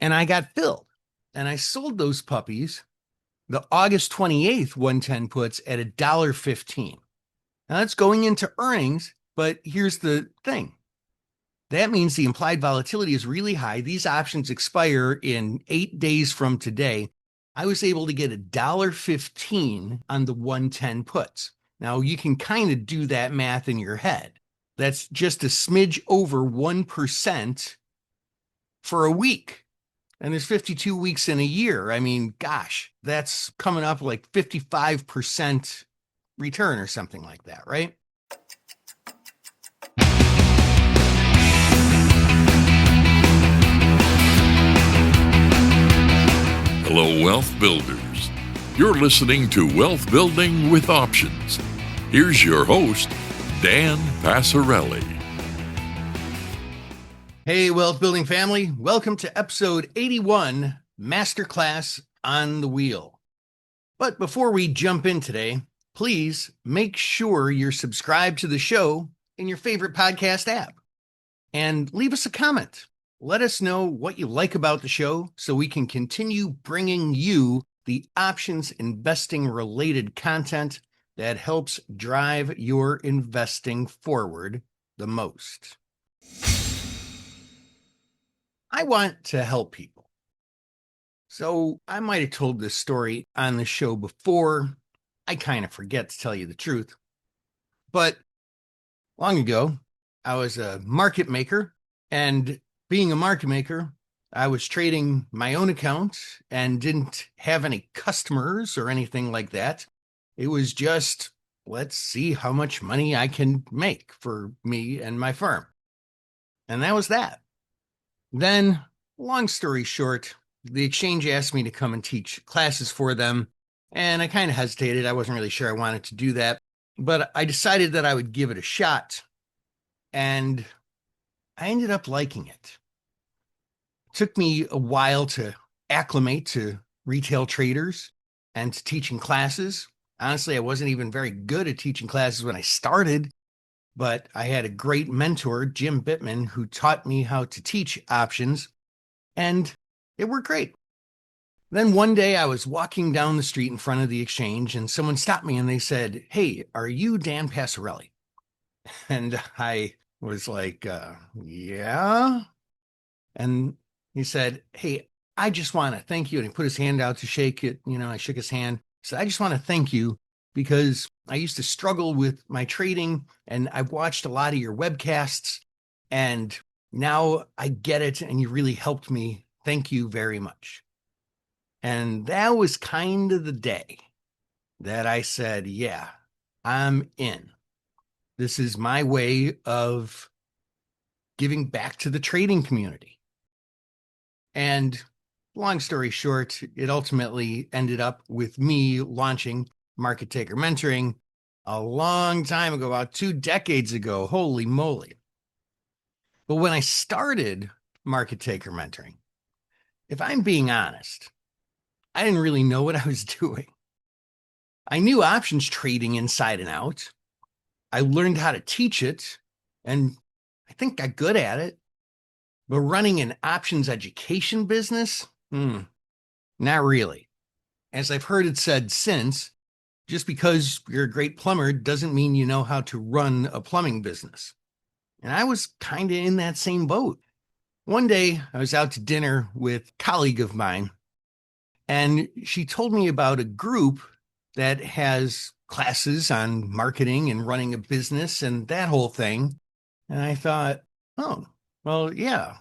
and I got filled. And I sold those puppies, the August 28th 110 puts, at $1.15. Now that's going into earnings, but here's the thing. That means the implied volatility is really high. These options expire in 8 days from today. I was able to get $1.15 on the 110 puts. Now you can kind of do that math in your head. That's just a smidge over 1% for a week. And there's 52 weeks in a year. I mean, gosh, that's coming up like 55% return or something like that, right? Hello, Wealth Builders. You're listening to Wealth Building with Options. Here's your host, Dan Passarelli. Hey, Wealth Building family. Welcome to episode 81, Masterclass on the Wheel. But before we jump in today, please make sure you're subscribed to the show in your favorite podcast app and leave us a comment. Let us know what you like about the show so we can continue bringing you the options investing related content that helps drive your investing forward the most. I want to help people. So I might have told this story on the show before. I kind of forget, to tell you the truth. But long ago, I was a market maker, and being a market maker, I was trading my own account and didn't have any customers or anything like that. It was just, let's see how much money I can make for me and my firm. And that was that. Then, long story short, the exchange asked me to come and teach classes for them, and I kind of hesitated. I wasn't really sure I wanted to do that, but I decided that I would give it a shot, and I ended up liking it. It took me a while to acclimate to retail traders and to teaching classes. Honestly, I wasn't even very good at teaching classes when I started, but I had a great mentor, Jim Bittman, who taught me how to teach options, and it worked great. Then one day I was walking down the street in front of the exchange, and someone stopped me and they said, "Hey, are you Dan Passarelli?" And I was like, yeah. And he said, "Hey, I just want to thank you." And he put his hand out to shake it. I shook his hand. He said, "I just want to thank you because I used to struggle with my trading, and I've watched a lot of your webcasts, and now I get it, and you really helped me. Thank you very much." And that was kind of the day that I said, yeah, I'm in. This is my way of giving back to the trading community. And long story short, it ultimately ended up with me launching Market Taker Mentoring a long time ago, about 2 decades ago. Holy moly. But when I started Market Taker Mentoring, if I'm being honest, I didn't really know what I was doing. I knew options trading inside and out. I learned how to teach it, and I think got good at it. But running an options education business? Not really. As I've heard it said since, just because you're a great plumber doesn't mean you know how to run a plumbing business. And I was kind of in that same boat. One day I was out to dinner with a colleague of mine, and she told me about a group that has classes on marketing and running a business and that whole thing. And I thought, oh, well, yeah,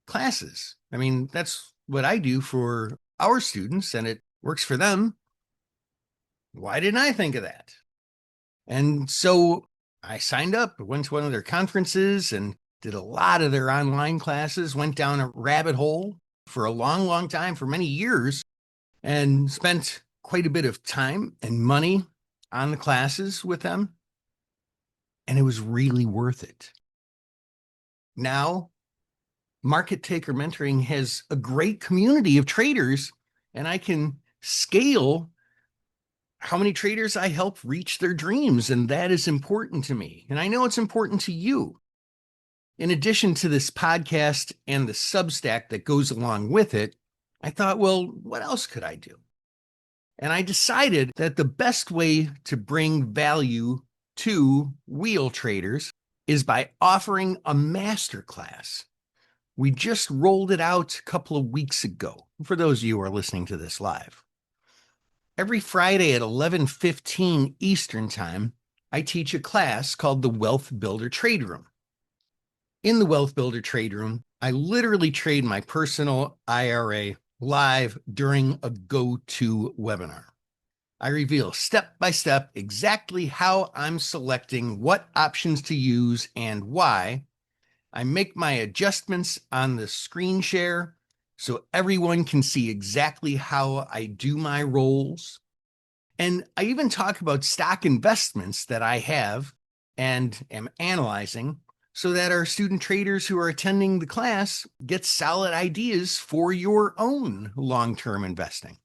classes. I mean, that's what I do for our students, and it works for them. Why didn't I think of that? And so I signed up, went to one of their conferences and did a lot of their online classes, went down a rabbit hole for a long, long time, for many years, and spent quite a bit of time and money on the classes with them. And it was really worth it. Now, Market Taker Mentoring has a great community of traders, and I can scale how many traders I help reach their dreams. And that is important to me. And I know it's important to you. in addition to this podcast and the Substack that goes along with it, I thought, well, what else could I do? And I decided that the best way to bring value to wheel traders is by offering a masterclass. We just rolled it out a couple of weeks ago, for those of you who are listening to this live. Every Friday at 11:15 Eastern Time, I teach a class called the Wealth Builder Trade Room. In the Wealth Builder Trade Room, I literally trade my personal IRA live during a go-to webinar. I reveal step by step exactly how I'm selecting what options to use and why. I make my adjustments on the screen share so everyone can see exactly how I do my rolls. And I even talk about stock investments that I have and am analyzing so that our student traders who are attending the class get solid ideas for your own long-term investing.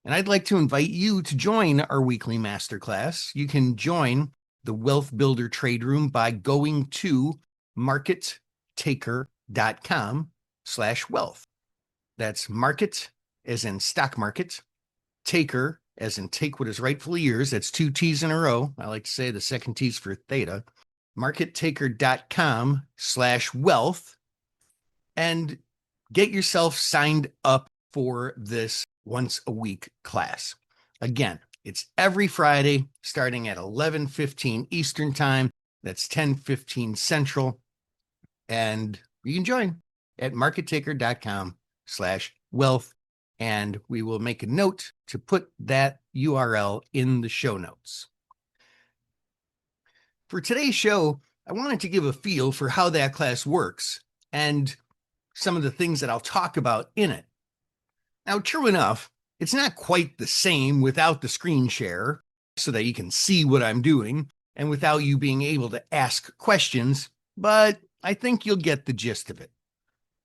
And I'd like to invite you to join our weekly masterclass. You can join the Wealth Builder Trade Room by going to markettaker.com/wealth. That's market as in stock market, taker as in take what is rightfully yours. That's two T's in a row. I like to say the second T's for theta. markettaker.com/wealth, and get yourself signed up for this once a week class. Again, it's every Friday starting at 11:15 Eastern Time. That's 10:15 Central. And you can join at markettaker.com/wealth. And we will make a note to put that URL in the show notes. For today's show, I wanted to give a feel for how that class works and some of the things that I'll talk about in it. Now, true enough, it's not quite the same without the screen share so that you can see what I'm doing and without you being able to ask questions, but I think you'll get the gist of it.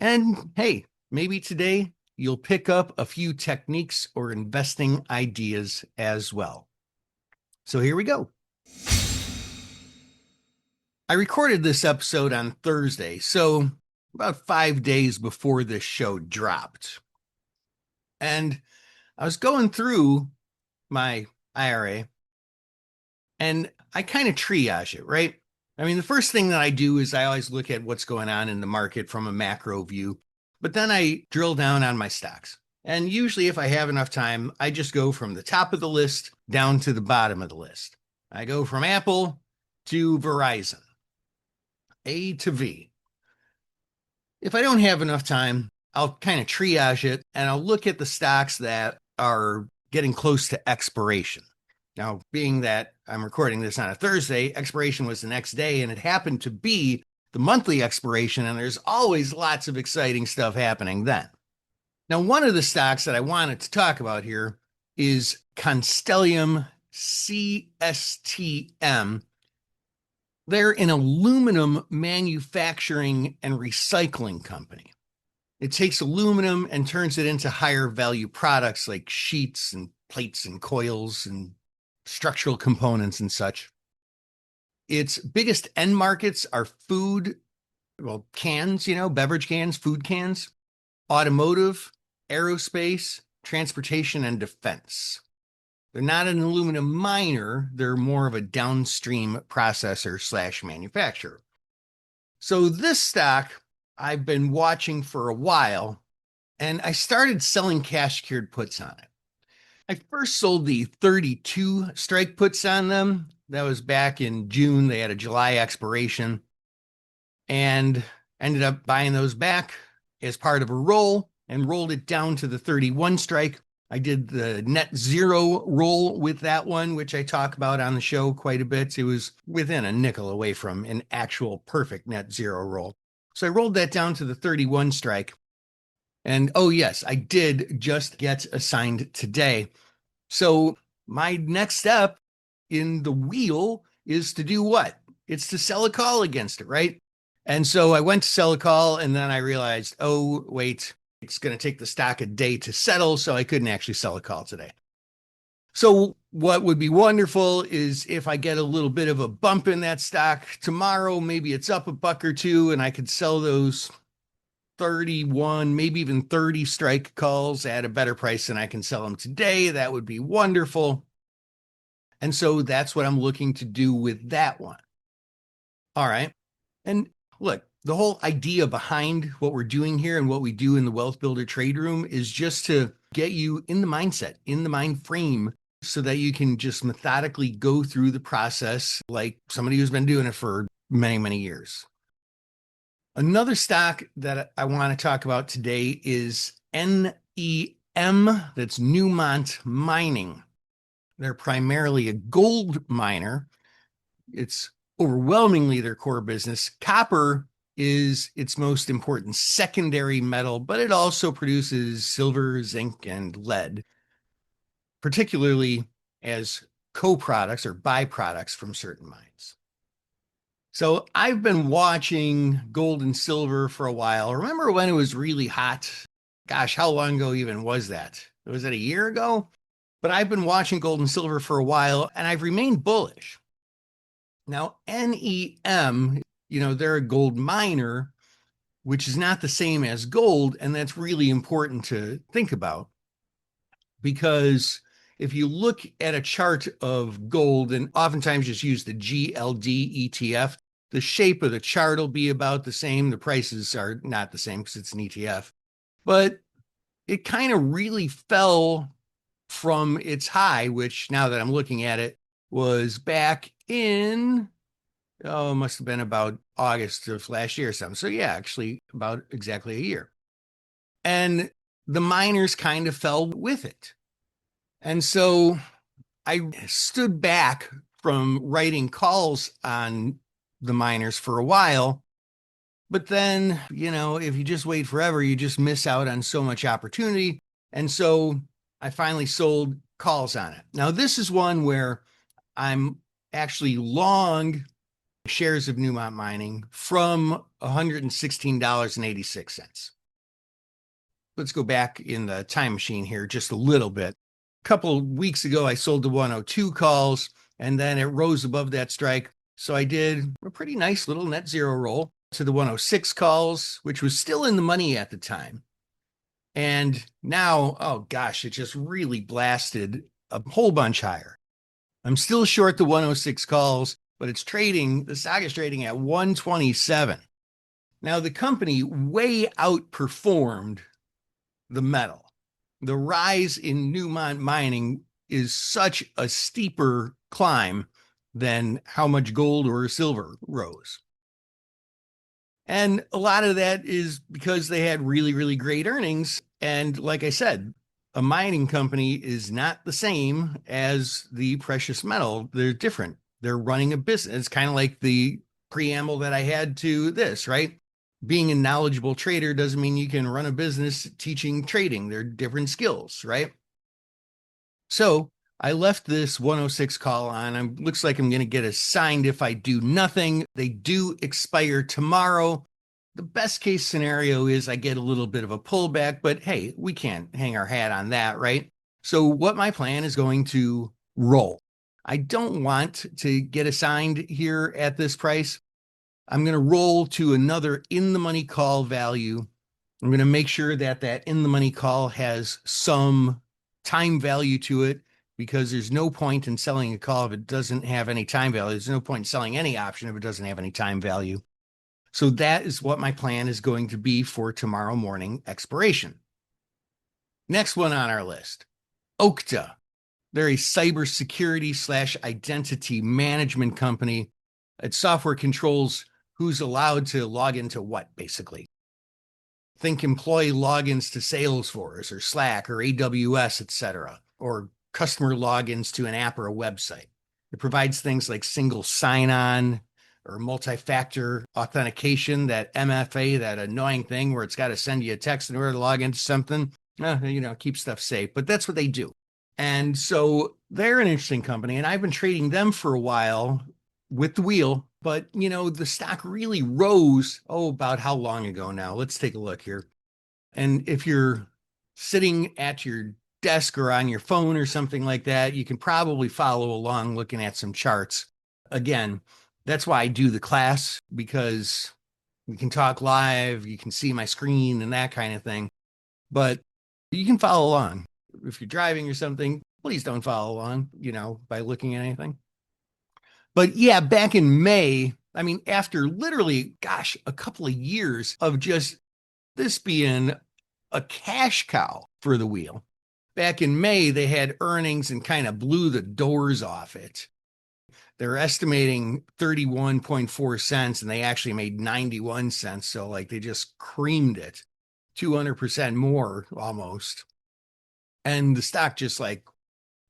And hey, maybe today you'll pick up a few techniques or investing ideas as well. So here we go. I recorded this episode on Thursday, so about 5 days before this show dropped. And I was going through my IRA and I kind of triage it, right? I mean, the first thing that I do is I always look at what's going on in the market from a macro view, but then I drill down on my stocks. And usually if I have enough time, I just go from the top of the list down to the bottom of the list. I go from Apple to Verizon, A to V. If I don't have enough time, I'll kind of triage it and I'll look at the stocks that are getting close to expiration. Now, being that I'm recording this on a Thursday, expiration was the next day, and it happened to be the monthly expiration, and there's always lots of exciting stuff happening then. Now, one of the stocks that I wanted to talk about here is Constellium, CSTM. They're an aluminum manufacturing and recycling company. It takes aluminum and turns it into higher value products like sheets and plates and coils and structural components and such. Its biggest end markets are food, well, cans, beverage cans, food cans, automotive, aerospace, transportation, and defense. They're not an aluminum miner. They're more of a downstream processor / manufacturer. So this stock I've been watching for a while, and I started selling cash secured puts on it. I first sold the 32 strike puts on them. That was back in June. They had a July expiration and ended up buying those back as part of a roll and rolled it down to the 31 strike. I did the net zero roll with that one, which I talk about on the show quite a bit. It was within a nickel away from an actual perfect net zero roll. So I rolled that down to the 31 strike. And oh, yes, I did just get assigned today. So my next step in the wheel is to do what? It's to sell a call against it, right? And so I went to sell a call, and then I realized, oh, wait, it's going to take the stock a day to settle, so I couldn't actually sell a call today. So what would be wonderful is if I get a little bit of a bump in that stock tomorrow, maybe it's up a buck or two and I could sell those 31, maybe even 30 strike calls at a better price than I can sell them today. That would be wonderful. And so that's what I'm looking to do with that one. All right. And look, the whole idea behind what we're doing here and what we do in the Wealth Builder Trade Room is just to get you in the mindset, in the mind frame, so that you can just methodically go through the process like somebody who's been doing it for many, many years. Another stock that I want to talk about today is NEM, that's Newmont Mining. They're primarily a gold miner. It's overwhelmingly their core business. Copper is its most important secondary metal, but it also produces silver, zinc, and lead, particularly as co-products or byproducts from certain mines. So I've been watching gold and silver for a while. Remember when it was really hot? Gosh, how long ago even was that? Was it a year ago? But I've been watching gold and silver for a while and I've remained bullish. Now, NEM, they're a gold miner, which is not the same as gold. And that's really important to think about because if you look at a chart of gold and oftentimes just use the GLD ETF, the shape of the chart will be about the same. The prices are not the same because it's an ETF, but it kind of really fell from its high, which now that I'm looking at it was back in, it must have been about August of last year or something. So yeah, actually about exactly a year. And the miners kind of fell with it. And so I stood back from writing calls on the miners for a while. But then, if you just wait forever, you just miss out on so much opportunity. And so I finally sold calls on it. Now, this is one where I'm actually long shares of Newmont Mining from $116.86. Let's go back in the time machine here just a little bit. A couple of weeks ago, I sold the 102 calls and then it rose above that strike. So I did a pretty nice little net zero roll to the 106 calls, which was still in the money at the time. And now, oh gosh, it just really blasted a whole bunch higher. I'm still short the 106 calls, but the stock is trading at 127. Now, the company way outperformed the metal. The rise in Newmont Mining is such a steeper climb than how much gold or silver rose. And a lot of that is because they had really, really great earnings. And like I said, a mining company is not the same as the precious metal. They're different. They're running a business. It's kind of like the preamble that I had to this, right? Being a knowledgeable trader doesn't mean you can run a business teaching trading. They're different skills, right? So I left this 106 call on. Looks like I'm going to get assigned if I do nothing. They do expire tomorrow. The best case scenario is I get a little bit of a pullback, but hey, we can't hang our hat on that, right? So what my plan is going to roll. I don't want to get assigned here at this price. I'm going to roll to another in the money call value. I'm going to make sure that in the money call has some time value to it because there's no point in selling a call if it doesn't have any time value. There's no point in selling any option if it doesn't have any time value. So that is what my plan is going to be for tomorrow morning expiration. Next one on our list, Okta. They're a cybersecurity / identity management company. Its software controls who's allowed to log into what, basically. Think employee logins to Salesforce or Slack or AWS, etc., or customer logins to an app or a website. It provides things like single sign-on or multi-factor authentication, that MFA, that annoying thing where it's got to send you a text in order to log into something, keep stuff safe. But that's what they do. And so they're an interesting company, and I've been trading them for a while with the wheel, but the stock really rose. About how long ago now? Let's take a look here. And if you're sitting at your desk or on your phone or something like that, you can probably follow along looking at some charts. Again, that's why I do the class, because we can talk live, you can see my screen and that kind of thing. But you can follow along. If you're driving or something, please don't follow along, by looking at anything. But yeah, back in May, I mean, after literally, gosh, a couple of years of just this being a cash cow for the wheel, back in May, they had earnings and kind of blew the doors off it. They're estimating 31.4 cents and they actually made 91 cents. So, like, they just creamed it 200% more almost. And the stock just like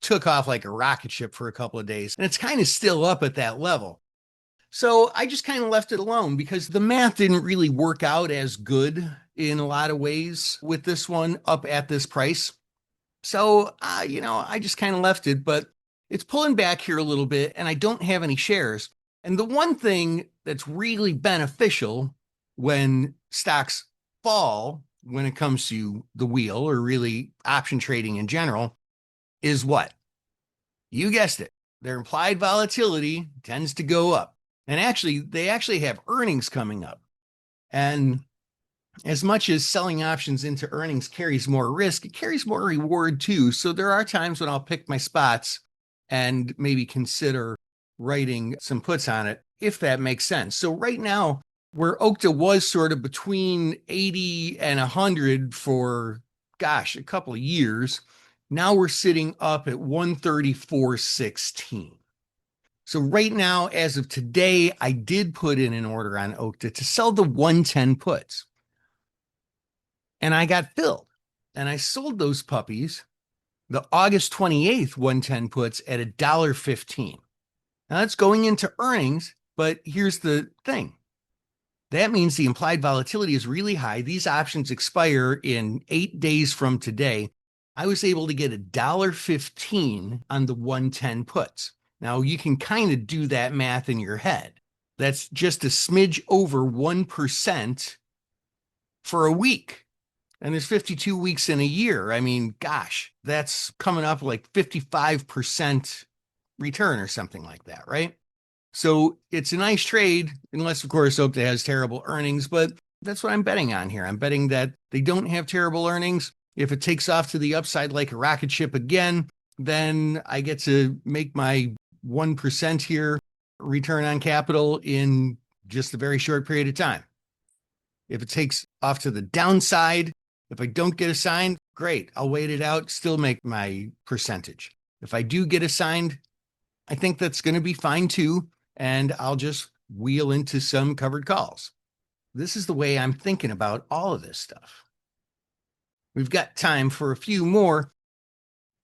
took off like a rocket ship for a couple of days. And it's kind of still up at that level. So I just kind of left it alone because the math didn't really work out as good in a lot of ways with this one up at this price. So, I just kind of left it, but it's pulling back here a little bit and I don't have any shares. And the one thing that's really beneficial when stocks fall, when it comes to the wheel or really option trading in general, is what? You guessed it. Their implied volatility tends to go up. And actually, they actually have earnings coming up. And as much as selling options into earnings carries more risk, it carries more reward too. So there are times when I'll pick my spots and maybe consider writing some puts on it, if that makes sense. So right now, where Okta was sort of between 80 and 100 for, gosh, a couple of years, now we're sitting up at 134.16. So right now, as of today, I did put in an order on Okta to sell the 110 puts. And I got filled. And I sold those puppies, the August 28th 110 puts, at $1.15. Now that's going into earnings, but here's the thing. That means the implied volatility is really high. These options expire in 8 days from today. I was able to get $1.15 on the 110 puts. Now you can kind of do that math in your head. That's just a smidge over 1% for a week. And there's 52 weeks in a year. I mean, gosh, that's coming up like 55% return or something like that, right? So it's a nice trade, unless, of course, Okta has terrible earnings. But that's what I'm betting on here. I'm betting that they don't have terrible earnings. If it takes off to the upside like a rocket ship again, then I get to make my 1% here return on capital in just a very short period of time. If it takes off to the downside, if I don't get assigned, great. I'll wait it out, still make my percentage. If I do get assigned, I think that's going to be fine too. And I'll just wheel into some covered calls. This is the way I'm thinking about all of this stuff. We've got time for a few more.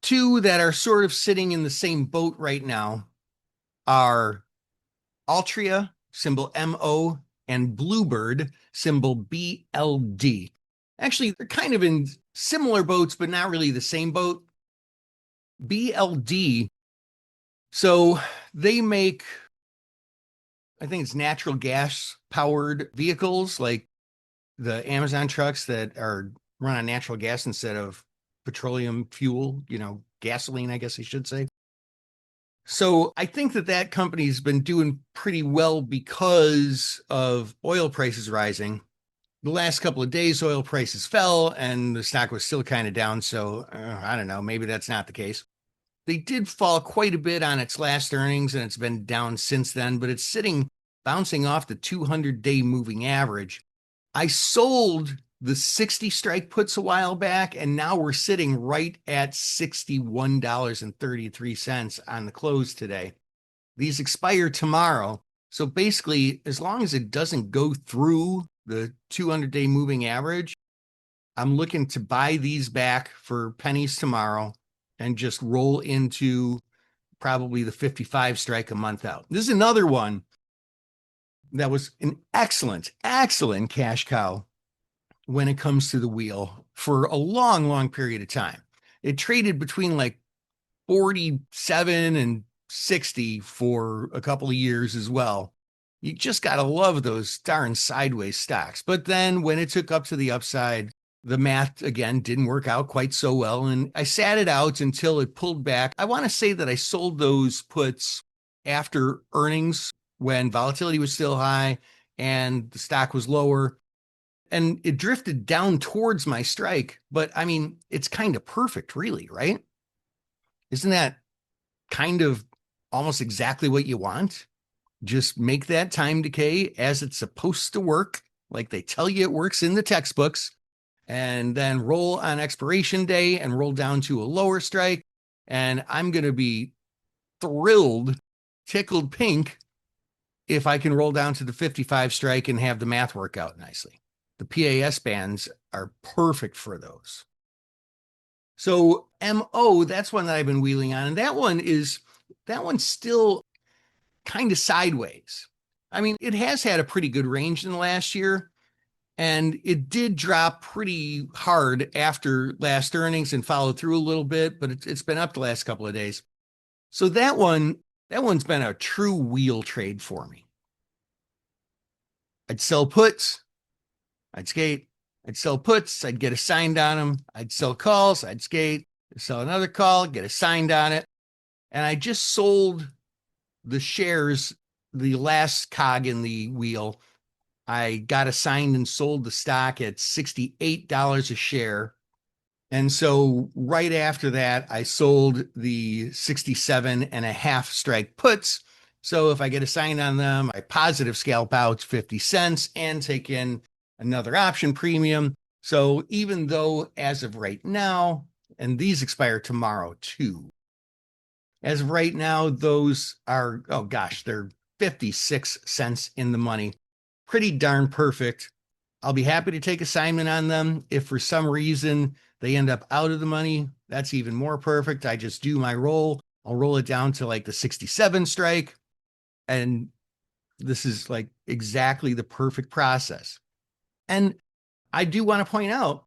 Two that are sort of sitting in the same boat right now are Altria, symbol MO, and Bluebird, symbol BLD. Actually, they're kind of in similar boats, but not really the same boat. BLD, so they make, I think it's natural gas powered vehicles, like the Amazon trucks that are run on natural gas instead of petroleum fuel, gasoline, I guess I should say. So I think that company's been doing pretty well because of oil prices rising. The last couple of days, oil prices fell and the stock was still kind of down. So I don't know, maybe that's not the case. They did fall quite a bit on its last earnings and it's been down since then, but it's bouncing off the 200-day moving average. I sold the 60 strike puts a while back, and now we're sitting right at $61.33 on the close today. These expire tomorrow. So basically, as long as it doesn't go through the 200-day moving average, I'm looking to buy these back for pennies tomorrow and just roll into probably the 55 strike a month out. This is another one that was an excellent cash cow when it comes to the wheel for a long, long period of time. It traded between like 47 and 60 for a couple of years as well. You just got to love those darn sideways stocks. But then when it took up to the upside, the math again didn't work out quite so well. And I sat it out until it pulled back. I want to say that I sold those puts after earnings when volatility was still high and the stock was lower. And it drifted down towards my strike. But I mean, it's kind of perfect, really, right? Isn't that kind of almost exactly what you want? Just make that time decay as it's supposed to work, like they tell you it works in the textbooks, and then roll on expiration day and roll down to a lower strike. And I'm going to be thrilled, tickled pink if I can roll down to the 55 strike and have the math work out nicely. The PAS bands are perfect for those. So MO, that's one that I've been wheeling on. And that one's still kind of sideways. I mean, it has had a pretty good range in the last year, and it did drop pretty hard after last earnings and followed through a little bit, but it's been up the last couple of days. So that one's been a true wheel trade for me. I'd sell puts, I'd skate, I'd sell puts, I'd get assigned on them, I'd sell calls, I'd skate, sell another call, get assigned on it. And I just sold the shares, the last cog in the wheel. I got assigned and sold the stock at $68 a share. And so right after that, I sold the 67.5 strike puts. So if I get assigned on them, I positive scalp out 50 cents and take in another option premium. So even though as of right now, and these expire tomorrow too, as of right now, those are, oh gosh, they're 56 cents in the money. Pretty darn perfect. I'll be happy to take assignment on them. If for some reason they end up out of the money, that's even more perfect. I just do my roll. I'll roll it down to like the 67 strike. And this is like exactly the perfect process. And I do want to point out,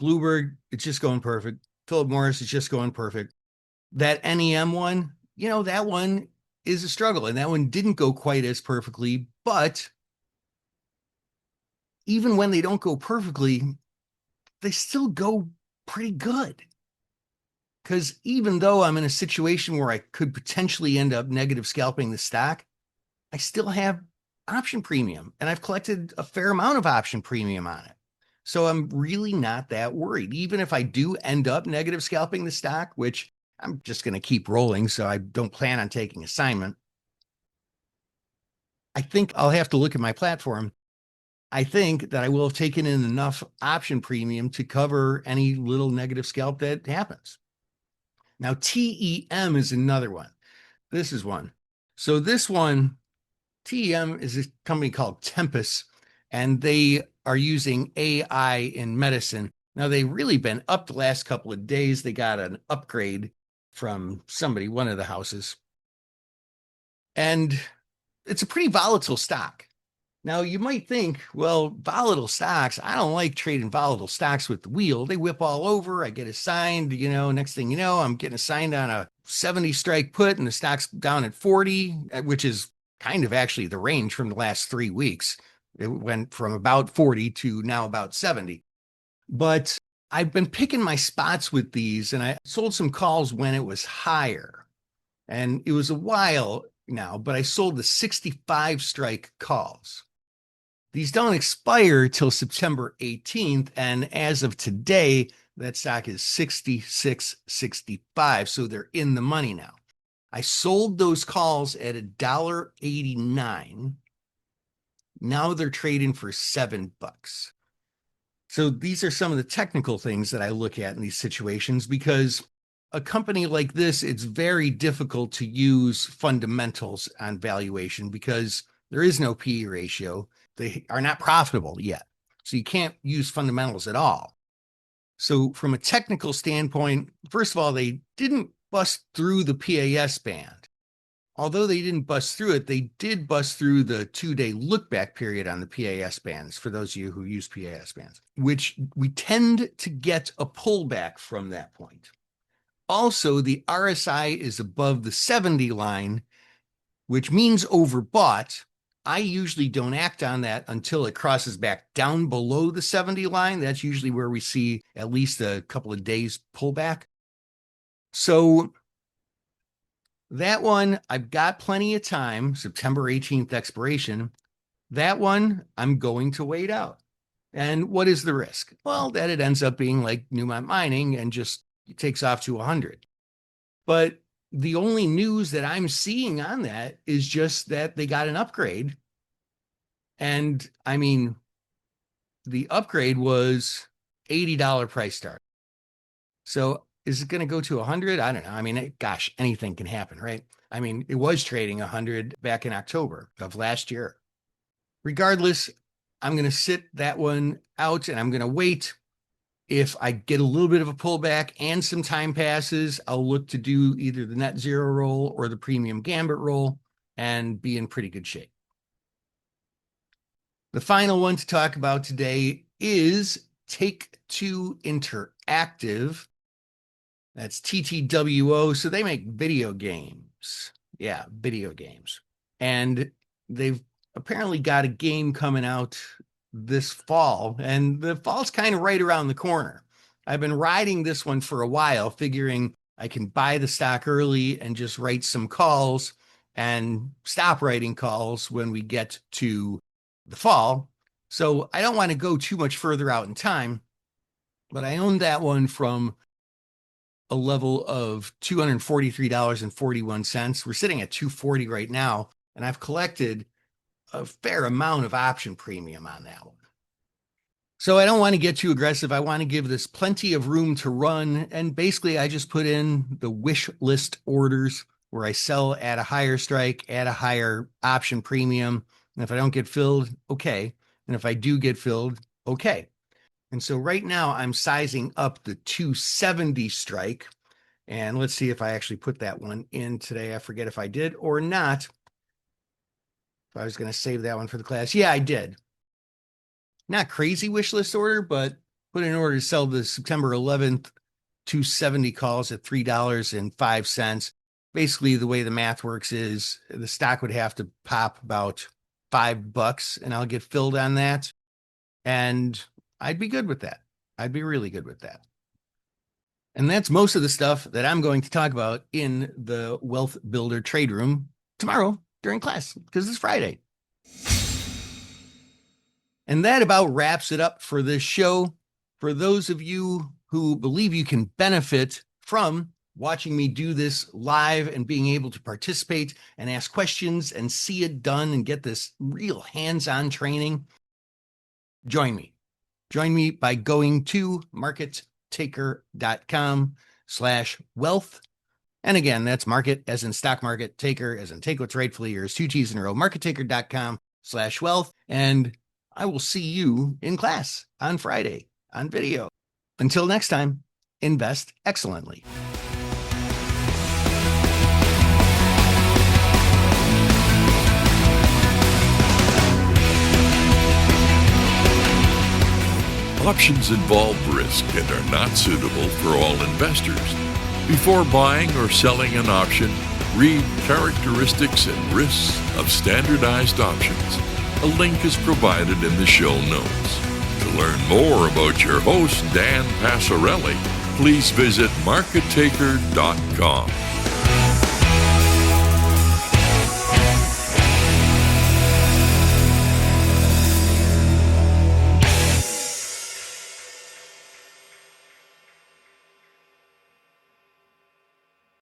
Bloomberg, it's just going perfect. Philip Morris is just going perfect. That NEM one, that one is a struggle. And that one didn't go quite as perfectly. But even when they don't go perfectly, they still go pretty good. Because even though I'm in a situation where I could potentially end up negative scalping the stock, I still have option premium, and I've collected a fair amount of option premium on it. So I'm really not that worried. Even if I do end up negative scalping the stock, which I'm just going to keep rolling, so I don't plan on taking assignment. I think I'll have to look at my platform. I think that I will have taken in enough option premium to cover any little negative scalp that happens. Now, TEM is another one. This is one. So this one, TEM is a company called Tempus, and they are using AI in medicine. Now, they've really been up the last couple of days. They got an upgrade from somebody, one of the houses. And it's a pretty volatile stock. Now, you might think, well, volatile stocks, I don't like trading volatile stocks with the wheel. They whip all over. I get assigned, next thing you know, I'm getting assigned on a 70 strike put and the stock's down at 40, which is kind of actually the range from the last 3 weeks. It went from about 40 to now about 70. But I've been picking my spots with these, and I sold some calls when it was higher. And it was a while now, but I sold the 65 strike calls. These don't expire till September 18th. And as of today, that stock is 66.65. So they're in the money now. I sold those calls at $1.89. Now they're trading for $7. So these are some of the technical things that I look at in these situations, because a company like this, it's very difficult to use fundamentals on valuation because there is no PE ratio. They are not profitable yet. So you can't use fundamentals at all. So from a technical standpoint, first of all, they didn't bust through the PAS band. Although they didn't bust through it, they did bust through the 2-day look back period on the PAS bands, for those of you who use PAS bands, which we tend to get a pullback from that point. Also, the RSI is above the 70 line, which means overbought. I usually don't act on that until it crosses back down below the 70 line. That's usually where we see at least a couple of days pullback. So that one, I've got plenty of time, September 18th expiration. That one, I'm going to wait out. And what is the risk? Well, that it ends up being like Newmont Mining and just takes off to 100. But the only news that I'm seeing on that is just that they got an upgrade. And I mean, the upgrade was $80 price start. So is it going to go to 100? I don't know. I mean, gosh, anything can happen, right? I mean, it was trading 100 back in October of last year. Regardless, I'm going to sit that one out and I'm going to wait. If I get a little bit of a pullback and some time passes, I'll look to do either the net zero roll or the premium gambit roll and be in pretty good shape. The final one to talk about today is Take-Two Interactive. That's TTWO. So they make video games. Yeah, video games. And they've apparently got a game coming out this fall, and the fall's kind of right around the corner. I've been riding this one for a while, figuring I can buy the stock early and just write some calls and stop writing calls when we get to the fall. So I don't want to go too much further out in time, but I owned that one from a level of $243.41. We're sitting at $240 right now, and I've collected a fair amount of option premium on that one. So I don't want to get too aggressive. I want to give this plenty of room to run. And basically, I just put in the wish list orders where I sell at a higher strike, at a higher option premium. And if I don't get filled, okay. And if I do get filled, okay. And so right now I'm sizing up the 270 strike. And let's see if I actually put that one in today. I forget if I did or not. If I was going to save that one for the class. Yeah, I did. Not crazy wish list order, but put in order to sell the September 11th 270 calls at $3.05. Basically, the way the math works is the stock would have to pop about $5 and I'll get filled on that. And I'd be good with that. I'd be really good with that. And that's most of the stuff that I'm going to talk about in the Wealth Builder Trade Room tomorrow during class, because it's Friday. And that about wraps it up for this show. For those of you who believe you can benefit from watching me do this live and being able to participate and ask questions and see it done and get this real hands-on training, join me. Join me by going to markettaker.com/wealth. And again, that's market as in stock market, taker as in take what's rightfully yours, 2 T's in a row, markettaker.com/wealth. And I will see you in class on Friday on video. Until next time, invest excellently. Options involve risk and are not suitable for all investors. Before buying or selling an option, read characteristics and risks of standardized options. A link is provided in the show notes. To learn more about your host, Dan Passarelli, please visit markettaker.com.